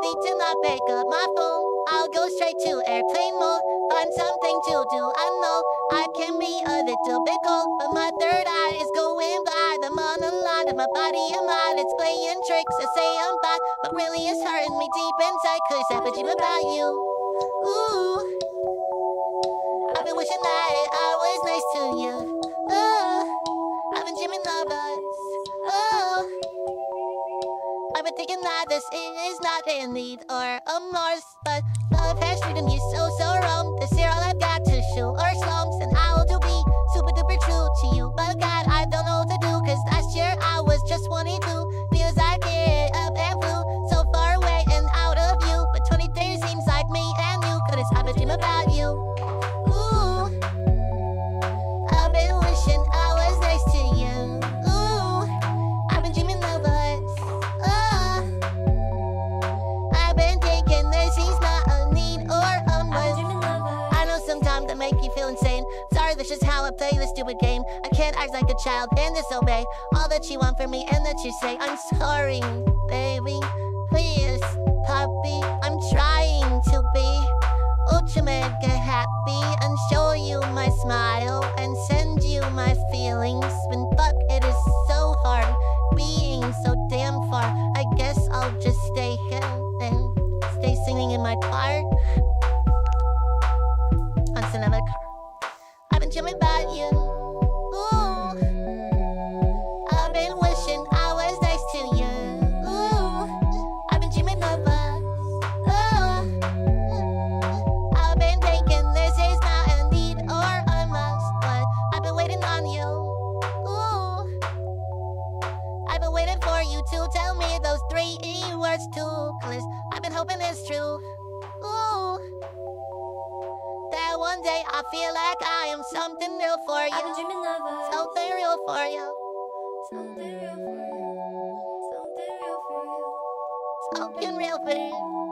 ready to not pick up my phone. I'll go straight to airplane mode. Find something to do. I know I can be a little bit cold, but my third eye is going blind. I'm on the line of my body and mind. It's playing tricks. I say I'm fine, but really it's hurting me deep inside. Cause I dream about you. Ooh, I've been wishing that I was nice to you. I've been dreaming of us. I've been thinking that this is not a need or a Mars, but love has treated me so wrong. This year all I've got to show are slums, and I will do be super duper true to you. But God, I don't know what to do, cause last year I was just 22. Feels like it up and flew so far away and out of you. But 23 seems like me and you, cause I've been dreaming about you. Ooh, I've been wishing I was nice to you. Ooh, I've been dreaming of us. I've been thinking this is not a need or a must. I know sometimes that make you feel insane. Sorry, that's just how I play this stupid game. I can't act like a child and disobey all that you want from me and that you say. I'm sorry, baby. Please, puppy. I'm trying to be ultra mega happy and show you my smile and send you my feelings. When fuck, it is so hard being so damn far. I guess I'll just stay here and stay singing in my car. On another car. I've been dreaming about you. Ooh, I've been wishing I was nice to you. Ooh, I've been dreaming of us. I've been thinking this is not a need or a must, but I've been waiting on you. Ooh, I've been waiting for you to tell me those 3 words too, cause I've been hoping it's true. Ooh, that one day I feel like I am something real for you. I've been dreaming of us. Something real for you. Something real for you. Something real for you. Something real for you.